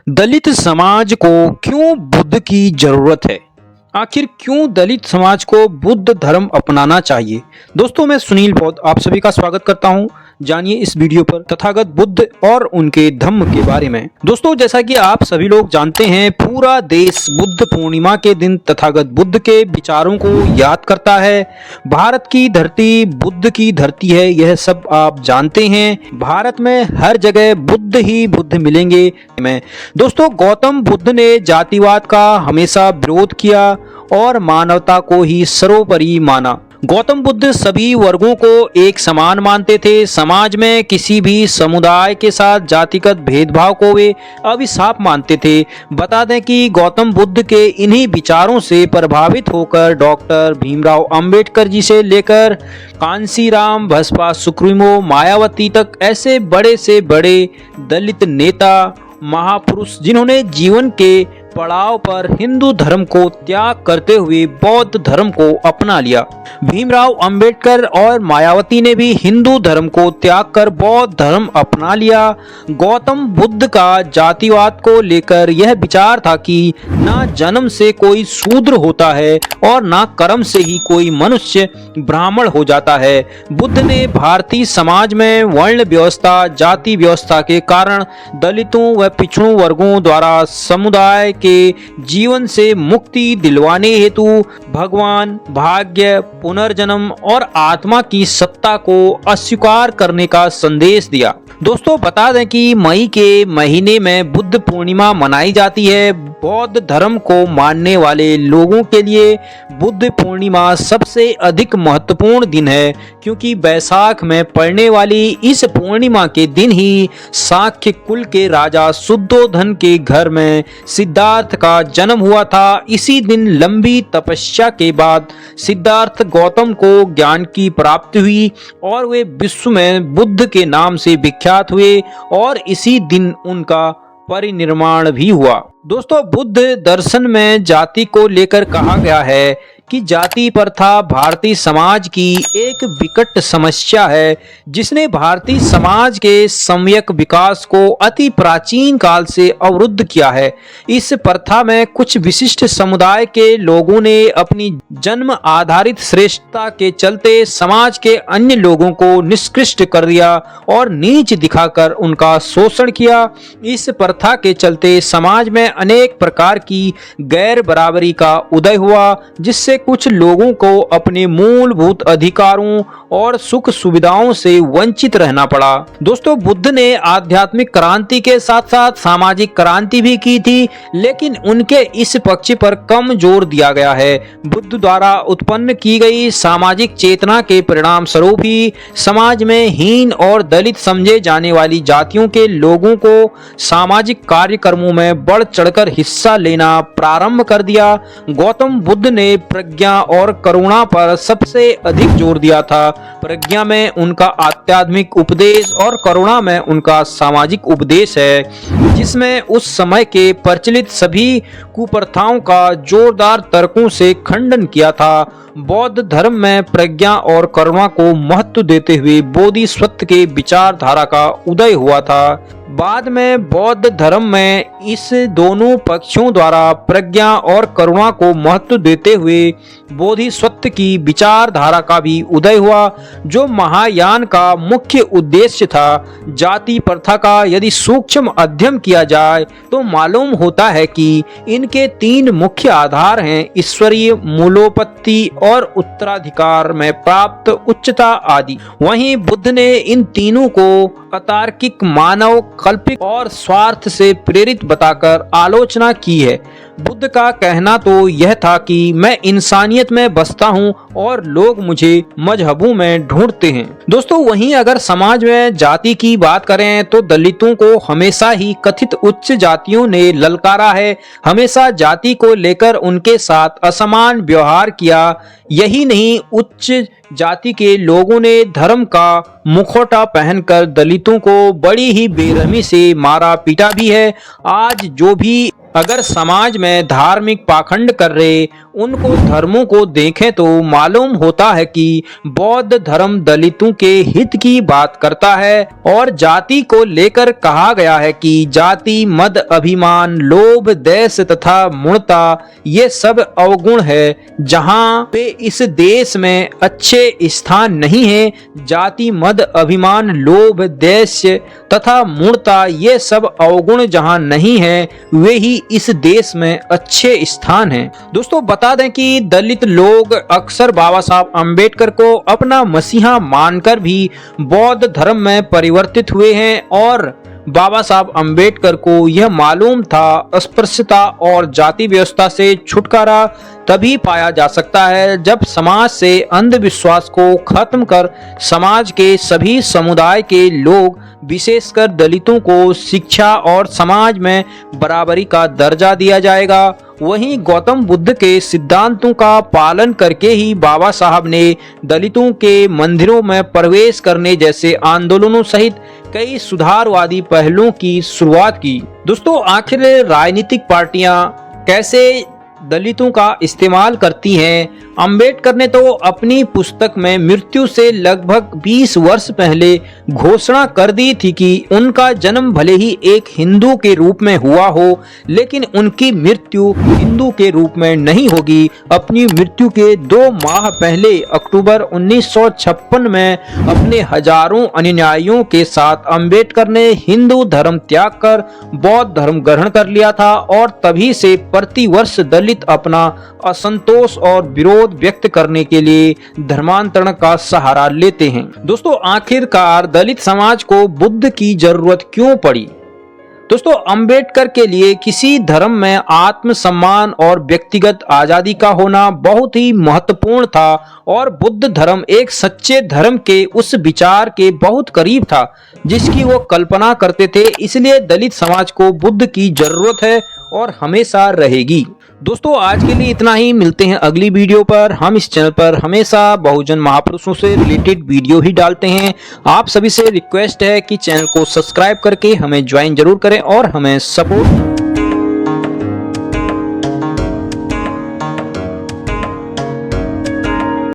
दलित समाज को क्यों बुद्ध की जरूरत है? आखिर क्यों दलित समाज को बुद्ध धर्म अपनाना चाहिए? दोस्तों, मैं सुनील बौद्ध आप सभी का स्वागत करता हूं। जानिए इस वीडियो पर तथागत बुद्ध और उनके धम्म के बारे में। दोस्तों, जैसा कि आप सभी लोग जानते हैं, पूरा देश बुद्ध पूर्णिमा के दिन तथागत बुद्ध के विचारों को याद करता है। भारत की धरती बुद्ध की धरती है, यह सब आप जानते हैं। भारत में हर जगह बुद्ध ही बुद्ध मिलेंगे। दोस्तों, गौतम बुद्ध ने जातिवाद का हमेशा विरोध किया और मानवता को ही सर्वोपरि माना। गौतम बुद्ध सभी वर्गों को एक समान मानते थे। समाज में किसी भी समुदाय के साथ जातिगत भेदभाव को वे अभिशाप मानते थे। बता दें कि गौतम बुद्ध के इन्हीं विचारों से प्रभावित होकर डॉक्टर भीमराव अंबेडकर जी से लेकर कांशीराम, बसपा सुप्रीमो मायावती तक ऐसे बड़े से बड़े दलित नेता, महापुरुष जिन्होंने जीवन के पड़ाव पर हिंदू धर्म को त्याग करते हुए बौद्ध धर्म को अपना लिया। भीमराव अंबेडकर और मायावती ने भी हिंदू धर्म को त्याग कर बौद्ध धर्म अपना लिया। गौतम बुद्ध का जातिवाद को लेकर यह विचार था कि ना जन्म से कोई शूद्र होता है और ना कर्म से ही कोई मनुष्य ब्राह्मण हो जाता है। बुद्ध ने भारतीय समाज में वर्ण व्यवस्था, जाति व्यवस्था के कारण दलितों व पिछड़ों वर्गों द्वारा समुदाय के जीवन से मुक्ति दिलवाने हेतु भगवान, भाग्य, पुनर्जन्म और आत्मा की सत्ता को अस्वीकार करने का संदेश दिया। दोस्तों, बता दें कि मई के महीने में बुद्ध पूर्णिमा मनाई जाती है। बौद्ध धर्म को मानने वाले लोगों के लिए बुद्ध पूर्णिमा सबसे अधिक महत्वपूर्ण दिन है, क्योंकि बैसाख में पड़ने वाली इस पूर्णिमा के दिन ही शाक्य कुल के राजा शुद्धोधन के घर में सिद्धार्थ का जन्म हुआ था। इसी दिन लंबी तपस्या के बाद सिद्धार्थ गौतम को ज्ञान की प्राप्ति हुई और वे विश्व में बुद्ध के नाम से विख्यात हुए और इसी दिन उनका परिनिर्वाण भी हुआ। दोस्तों, बुद्ध दर्शन में जाति को लेकर कहा गया है कि जाति प्रथा भारतीय समाज की एक विकट समस्या है, जिसने भारतीय समाज के सम्यक विकास को अति प्राचीन काल से अवरुद्ध किया है। इस प्रथा में कुछ विशिष्ट समुदाय के लोगों ने अपनी जन्म आधारित श्रेष्ठता के चलते समाज के अन्य लोगों को निष्कृष्ट कर दिया और नीच दिखाकर उनका शोषण किया। इस प्रथा के चलते समाज में अनेक प्रकार की गैर बराबरी का उदय हुआ, जिससे कुछ लोगों को अपने मूलभूत अधिकारों और सुख सुविधाओं से वंचित रहना पड़ा। दोस्तों, बुद्ध ने आध्यात्मिक क्रांति के साथ साथ सामाजिक क्रांति भी की थी, लेकिन उनके इस पक्ष पर कम जोर दिया गया है। बुद्ध द्वारा उत्पन्न की गई सामाजिक चेतना के परिणाम स्वरूप ही समाज में हीन और दलित समझे जाने वाली जातियों के लोगों को सामाजिक कार्यक्रमों में बढ़ चढ़कर हिस्सा लेना प्रारंभ कर दिया। गौतम बुद्ध ने प्रज्ञा और करुणा पर सबसे अधिक जोर दिया था। प्रज्ञा में उनका आध्यात्मिक उपदेश और करुणा में उनका सामाजिक उपदेश है, जिसमें उस समय के प्रचलित सभी कुप्रथाओं का जोरदार तर्कों से खंडन किया था। बौद्ध धर्म में प्रज्ञा और करुणा को महत्व देते हुए बोधिसत्व के विचारधारा का उदय हुआ था। बाद में बौद्ध धर्म में इस दोनों पक्षों द्वारा प्रज्ञा और करुणा को महत्व देते हुए बोधिसत्व की विचारधारा का भी उदय हुआ, जो महायान का मुख्य उद्देश्य था। जाति प्रथा का यदि सूक्ष्म अध्ययन किया जाए तो मालूम होता है कि इनके तीन मुख्य आधार हैं: ईश्वरीय मूलोपत्ति और उत्तराधिकार में प्राप्त उच्चता आदि। वहीं बुद्ध ने इन तीनों को अतार्किक, मानव कल्पित और स्वार्थ से प्रेरित बताकर आलोचना की है। बुद्ध का कहना तो यह था कि मैं इंसानियत में बसता हूँ और लोग मुझे मजहबों में ढूंढते हैं। दोस्तों, वहीं अगर समाज में जाति की बात करें तो दलितों को हमेशा ही कथित उच्च जातियों ने ललकारा है। हमेशा जाति को लेकर उनके साथ असमान व्यवहार किया। यही नहीं, उच्च जाति के लोगों ने धर्म का मुखौटा पहनकर दलितों को बड़ी ही बेरहमी से मारा पीटा भी है। आज जो भी अगर समाज में धार्मिक पाखंड कर रहे उनको धर्मों को देखें तो मालूम होता है कि बौद्ध धर्म दलितों के हित की बात करता है और जाति को लेकर कहा गया है कि जाति, मद, अभिमान, लोभ, देश तथा मूढ़ता ये सब अवगुण है। जहां पे इस देश में अच्छे स्थान नहीं है, जाति, मद, अभिमान, लोभ, देश तथा मूढ़ता ये सब अवगुण जहां नहीं है, वे ही इस देश में अच्छे स्थान हैं। दोस्तों बता दें कि दलित लोग अक्सर बाबा साहब अम्बेडकर को अपना मसीहा मानकर भी बौद्ध धर्म में परिवर्तित हुए हैं और बाबा साहब अम्बेडकर को यह मालूम था अस्पृश्यता और जाति व्यवस्था से छुटकारा तभी पाया जा सकता है जब समाज से अंधविश्वास को खत्म कर समाज के सभी समुदाय के लोग विशेषकर दलितों को शिक्षा और समाज में बराबरी का दर्जा दिया जाएगा। वहीं गौतम बुद्ध के सिद्धांतों का पालन करके ही बाबा साहब ने दलितों के मंदिरों में प्रवेश करने जैसे आंदोलनों सहित कई सुधारवादी पहलों की शुरुआत की। दोस्तों आखिर राजनीतिक पार्टियां कैसे दलितों का इस्तेमाल करती हैं? अंबेडकर ने तो अपनी पुस्तक में मृत्यु से लगभग 20 वर्ष पहले घोषणा कर दी थी कि उनका जन्म भले ही एक हिंदू के रूप में हुआ हो, लेकिन उनकी मृत्यु हिंदू के रूप में नहीं होगी। अपनी मृत्यु के 2 माह पहले अक्टूबर 1956 में अपने हजारों अनुयायियों के साथ अंबेडकर ने हिंदू धर्म त्याग कर बौद्ध धर्म ग्रहण कर लिया था और तभी से प्रतिवर्ष दलित अपना असंतोष और विरोध व्यक्त करने के लिए धर्मांतरण का सहारा लेते हैं। दोस्तों आखिरकार दलित समाज को बुद्ध की जरूरत क्यों पड़ी? दोस्तों अंबेडकर के लिए किसी धर्म में आत्मसम्मान और व्यक्तिगत आजादी का होना बहुत ही महत्वपूर्ण था और बुद्ध धर्म एक सच्चे धर्म के उस विचार के बहुत करीब था जिसकी वो कल्पना करते थे। इसलिए दलित समाज को बुद्ध की जरूरत है और हमेशा रहेगी। दोस्तों आज के लिए इतना ही, मिलते हैं अगली वीडियो पर। हम इस चैनल पर हमेशा बहुजन महापुरुषों से रिलेटेड वीडियो ही डालते हैं। आप सभी से रिक्वेस्ट है कि चैनल को सब्सक्राइब करके हमें ज्वाइन जरूर करें और हमें सपोर्ट